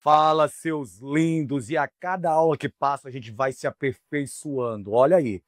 Fala, seus lindos! E a cada aula que passa, a gente vai se aperfeiçoando. Olha aí.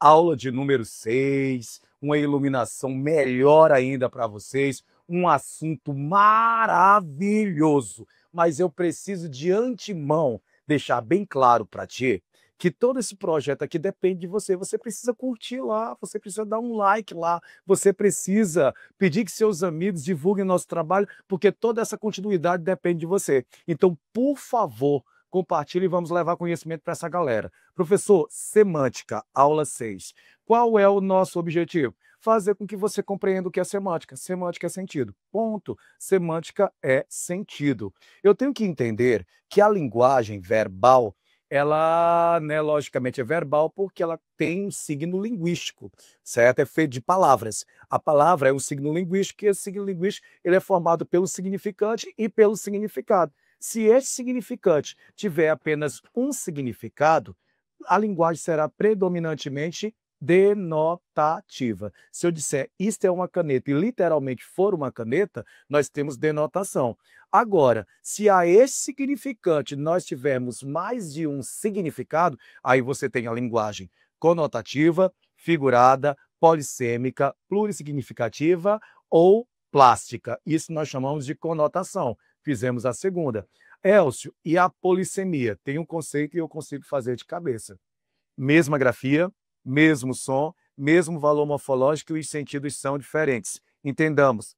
Aula de número 6, uma iluminação melhor ainda para vocês, um assunto maravilhoso. Mas eu preciso de antemão deixar bem claro para ti que todo esse projeto aqui depende de você. Você precisa curtir lá, você precisa dar um like lá, você precisa pedir que seus amigos divulguem nosso trabalho, porque toda essa continuidade depende de você. Então, por favor, compartilhe e vamos levar conhecimento para essa galera. Professor, semântica, aula 6. Qual é o nosso objetivo? Fazer com que você compreenda o que é semântica. Semântica é sentido. Ponto. Semântica é sentido. Eu tenho que entender que a linguagem verbal ela, né, logicamente é verbal porque ela tem um signo linguístico, certo? É feito de palavras. A palavra é um signo linguístico e esse signo linguístico ele é formado pelo significante e pelo significado. Se esse significante tiver apenas um significado, a linguagem será predominantemente denotativa. Se eu disser isto é uma caneta e literalmente for uma caneta, nós temos denotação. Agora, se a esse significante nós tivermos mais de um significado, aí você tem a linguagem conotativa, figurada, polissêmica, plurissignificativa ou plástica. Isso nós chamamos de conotação. Fizemos a segunda. Elcio, e a polissemia? Tem um conceito que eu consigo fazer de cabeça. Mesma grafia, mesmo som, mesmo valor morfológico e os sentidos são diferentes. Entendamos,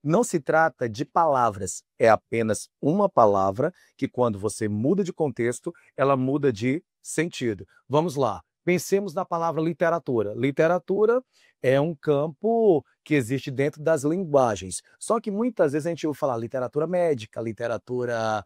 não se trata de palavras, é apenas uma palavra que, quando você muda de contexto, ela muda de sentido. Vamos lá, pensemos na palavra literatura. Literatura é um campo que existe dentro das linguagens. Só que muitas vezes a gente ouve falar literatura médica, literatura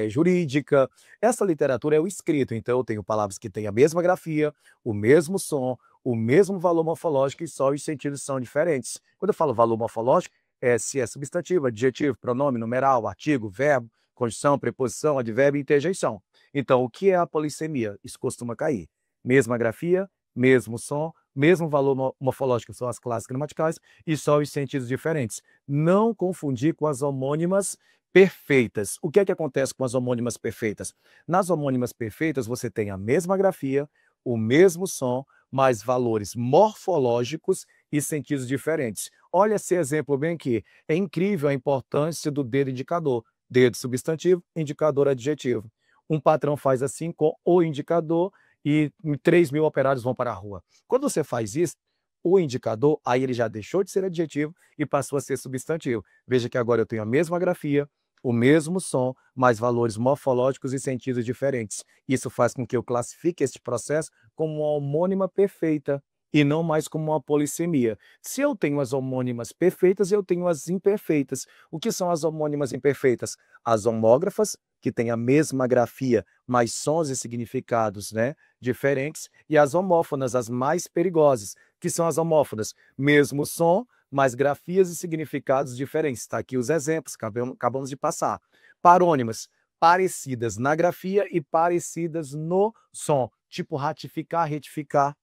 jurídica. Essa literatura é o escrito, então eu tenho palavras que têm a mesma grafia, o mesmo som, o mesmo valor morfológico e só os sentidos são diferentes. Quando eu falo valor morfológico, se é substantivo, adjetivo, pronome, numeral, artigo, verbo, conjunção, preposição, advérbio e interjeição. Então, o que é a polissemia? Isso costuma cair. Mesma grafia, mesmo som, mesmo valor morfológico, são as classes gramaticais, e só os sentidos diferentes. Não confundir com as homônimas perfeitas. O que é que acontece com as homônimas perfeitas? Nas homônimas perfeitas, você tem a mesma grafia, o mesmo som, mas valores morfológicos e sentidos diferentes. Olha esse exemplo bem aqui. É incrível a importância do dedo indicador. Dedo substantivo, indicador adjetivo. Um patrão faz assim com o indicador e 3.000 operários vão para a rua. Quando você faz isso, o indicador, aí ele já deixou de ser adjetivo e passou a ser substantivo. Veja que agora eu tenho a mesma grafia, o mesmo som, mas valores morfológicos e sentidos diferentes. Isso faz com que eu classifique este processo como uma homônima perfeita e não mais como uma polissemia. Se eu tenho as homônimas perfeitas, eu tenho as imperfeitas. O que são as homônimas imperfeitas? As homógrafas, que têm a mesma grafia, mas sons e significados, né, diferentes, e as homófonas, as mais perigosas, que são as homófonas, mesmo som, mas grafias e significados diferentes. Está aqui os exemplos, acabamos de passar. Parônimas, parecidas na grafia e parecidas no som, tipo ratificar, retificar.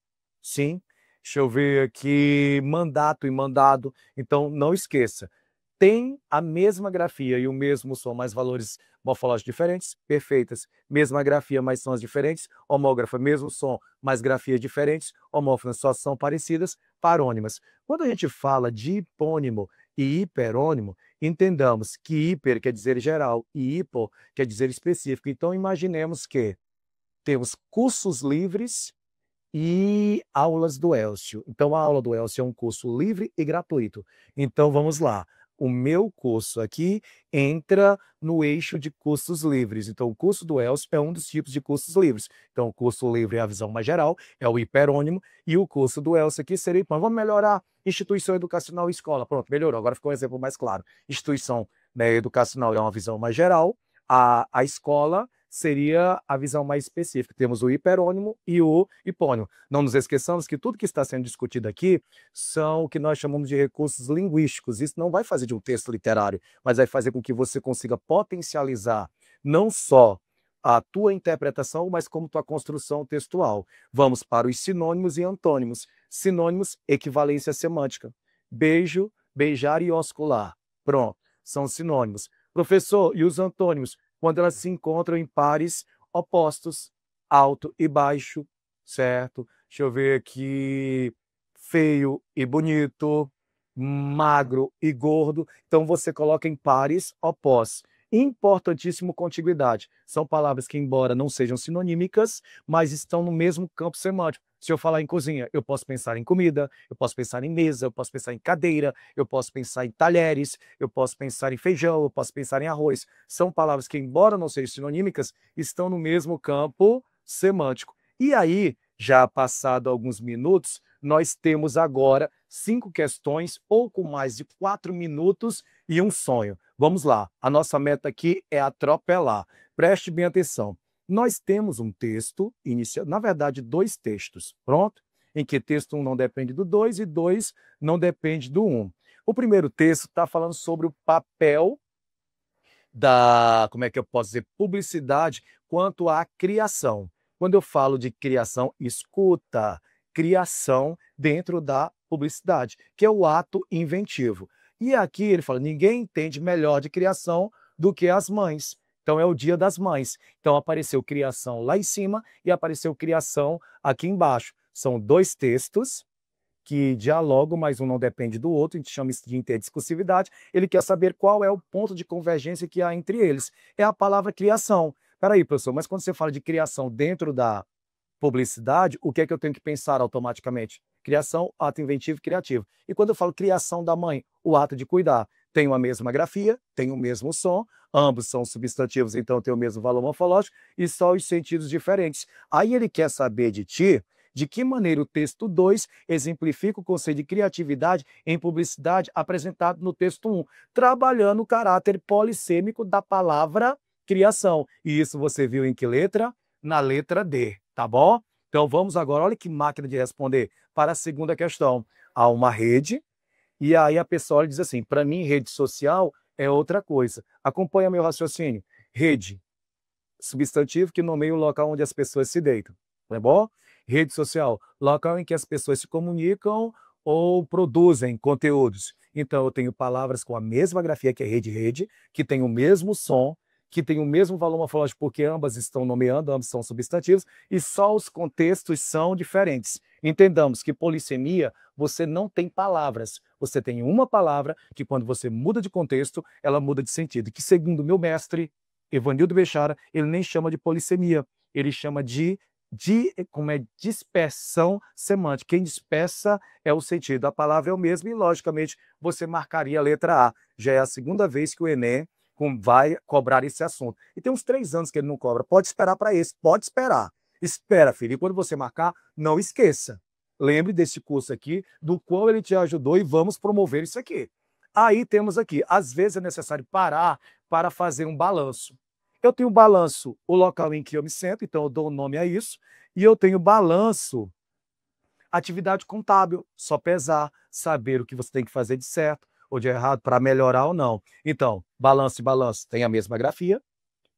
Sim. Deixa eu ver aqui, mandato e mandado. Então, não esqueça, tem a mesma grafia e o mesmo som, mas valores morfológicos diferentes, perfeitas. Mesma grafia, mas sons diferentes, homógrafa, mesmo som, mas grafias diferentes, homófonas só são parecidas, parônimas. Quando a gente fala de hipônimo e hiperônimo, entendamos que hiper quer dizer geral e hipo quer dizer específico. Então, imaginemos que temos cursos livres e aulas do Elcio. Então, a aula do Elcio é um curso livre e gratuito. Então, vamos lá. O meu curso aqui entra no eixo de cursos livres. Então, o curso do Elcio é um dos tipos de cursos livres. Então, o curso livre é a visão mais geral, é o hiperônimo, e o curso do Elcio aqui seria, vamos melhorar instituição educacional e escola. Pronto, melhorou. Agora ficou um exemplo mais claro. Instituição, né, educacional é uma visão mais geral, a escola seria a visão mais específica. Temos o hiperônimo e o hipônimo. Não nos esqueçamos que tudo que está sendo discutido aqui são o que nós chamamos de recursos linguísticos. Isso não vai fazer de um texto literário, mas vai fazer com que você consiga potencializar não só a tua interpretação, mas como tua construção textual. Vamos para os sinônimos e antônimos. Sinônimos, equivalência semântica. Beijo, beijar e oscular. Pronto, são sinônimos. Professor, e os antônimos? Quando elas se encontram em pares opostos, alto e baixo, certo? Deixa eu ver aqui, feio e bonito, magro e gordo. Então você coloca em pares opostos. Importantíssimo, contiguidade. São palavras que, embora não sejam sinonímicas, mas estão no mesmo campo semântico. Se eu falar em cozinha, eu posso pensar em comida, eu posso pensar em mesa, eu posso pensar em cadeira, eu posso pensar em talheres, eu posso pensar em feijão, eu posso pensar em arroz. São palavras que, embora não sejam sinonímicas, estão no mesmo campo semântico. E aí, já passado alguns minutos, nós temos agora 5 questões, pouco mais de 4 minutos e um sonho. Vamos lá, a nossa meta aqui é atropelar. Preste bem atenção. Nós temos um texto inicial, na verdade, 2 textos, pronto? Em que texto 1 não depende do 2 e 2 não depende do 1. O primeiro texto está falando sobre o papel da, como é que eu posso dizer, publicidade quanto à criação. Quando eu falo de criação, escuta, criação dentro da publicidade, que é o ato inventivo. E aqui ele fala, ninguém entende melhor de criação do que as mães. Então é o Dia das Mães. Então apareceu criação lá em cima e apareceu criação aqui embaixo. São 2 textos que dialogam, mas um não depende do outro, a gente chama isso de interdiscursividade. Ele quer saber qual é o ponto de convergência que há entre eles. É a palavra criação. Peraí, professor, mas quando você fala de criação dentro da publicidade, o que é que eu tenho que pensar automaticamente? Criação, ato inventivo e criativo. E quando eu falo criação da mãe, o ato de cuidar, tem a mesma grafia, tem o mesmo som, ambos são substantivos, então tem o mesmo valor morfológico, e só os sentidos diferentes. Aí ele quer saber de ti de que maneira o texto 2 exemplifica o conceito de criatividade em publicidade apresentado no texto 1, trabalhando o caráter polissêmico da palavra criação. E isso você viu em que letra? Na letra D, tá bom? Então vamos agora, olha que máquina de responder, para a segunda questão. Há uma rede, e aí a pessoa diz assim, para mim rede social é outra coisa. Acompanha meu raciocínio. Rede, substantivo que nomeia o local onde as pessoas se deitam, tá bom? Rede social, local em que as pessoas se comunicam ou produzem conteúdos. Então eu tenho palavras com a mesma grafia que é rede, que tem o mesmo som, que tem o mesmo valor morfológico, porque ambas estão nomeando, ambos são substantivos, e só os contextos são diferentes. Entendamos que polissemia, você não tem palavras, você tem uma palavra que quando você muda de contexto, ela muda de sentido, que segundo meu mestre, Evanildo Bechara, ele nem chama de polissemia, ele chama de como é dispersão semântica. Quem dispersa é o sentido. A palavra é o mesmo e, logicamente, você marcaria a letra A. Já é a segunda vez que o Enem vai cobrar esse assunto. E tem uns 3 anos que ele não cobra. Pode esperar para esse, pode esperar. Espera, filho. E quando você marcar, não esqueça. Lembre desse curso aqui, do qual ele te ajudou e vamos promover isso aqui. Aí temos aqui, às vezes é necessário parar para fazer um balanço. Eu tenho balanço, o local em que eu me sento, então eu dou o nome a isso, e eu tenho balanço, atividade contábil, só pesar, saber o que você tem que fazer de certo ou de errado para melhorar ou não. Então, balanço e balanço têm a mesma grafia,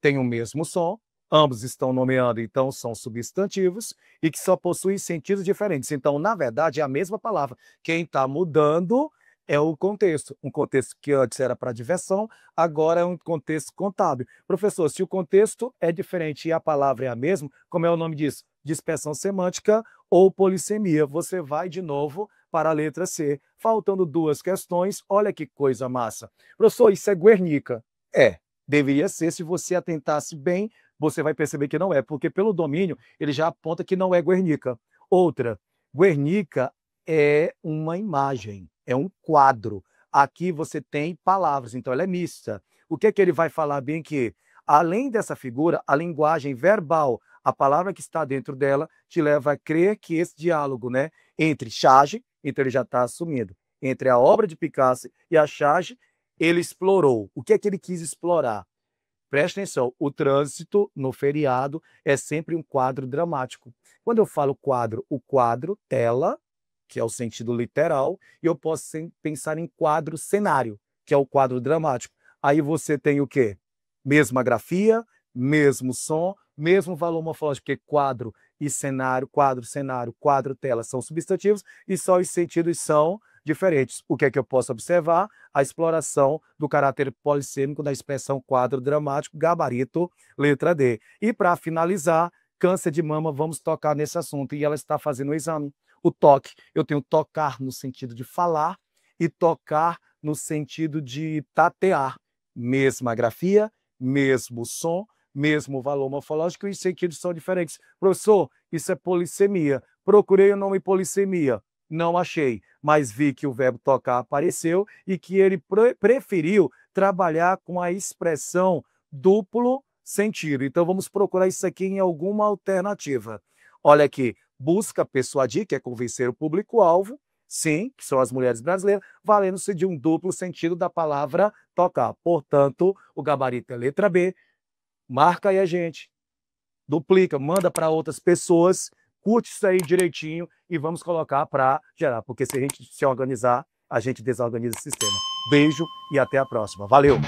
têm o mesmo som, ambos estão nomeando, então são substantivos, e que só possuem sentidos diferentes. Então, na verdade, é a mesma palavra. Quem está mudando é o contexto. Um contexto que antes era para diversão, agora é um contexto contábil. Professor, se o contexto é diferente e a palavra é a mesma, como é o nome disso? Dispersão semântica ou polissemia. Você vai de novo para a letra C. Faltando 2 questões, olha que coisa massa. Professor, isso é Guernica. É, deveria ser, se você atentasse bem, você vai perceber que não é, porque pelo domínio ele já aponta que não é Guernica. Outra, Guernica é uma imagem, é um quadro. Aqui você tem palavras, então ela é mista. O que é que ele vai falar bem que, além dessa figura, a linguagem verbal, a palavra que está dentro dela, te leva a crer que esse diálogo, né, entre Chage, então ele já está assumindo, entre a obra de Picasso e a Chage, ele explorou. O que é que ele quis explorar? Presta atenção, o trânsito no feriado é sempre um quadro dramático. Quando eu falo quadro, o quadro, tela, que é o sentido literal, e eu posso pensar em quadro cenário, que é o quadro dramático. Aí você tem o quê? Mesma grafia, mesmo som, mesmo valor morfológico, porque quadro e cenário, quadro, tela são substantivos, e só os sentidos são diferentes. O que é que eu posso observar? A exploração do caráter polissêmico da expressão quadro dramático, gabarito, letra D. E para finalizar, câncer de mama, vamos tocar nesse assunto. E ela está fazendo o exame. O toque, eu tenho tocar no sentido de falar e tocar no sentido de tatear. Mesma grafia, mesmo som, mesmo valor morfológico e os sentidos são diferentes. Professor, isso é polissemia. Procurei o nome polissemia, não achei, mas vi que o verbo tocar apareceu e que ele preferiu trabalhar com a expressão duplo sentido. Então vamos procurar isso aqui em alguma alternativa. Olha aqui, busca persuadir, que é convencer o público-alvo, sim, que são as mulheres brasileiras, valendo-se de um duplo sentido da palavra tocar. Portanto, o gabarito é letra B. Marca aí a gente, duplica, manda para outras pessoas, curte isso aí direitinho e vamos colocar para gerar, porque se a gente se organizar, a gente desorganiza o sistema. Beijo e até a próxima. Valeu!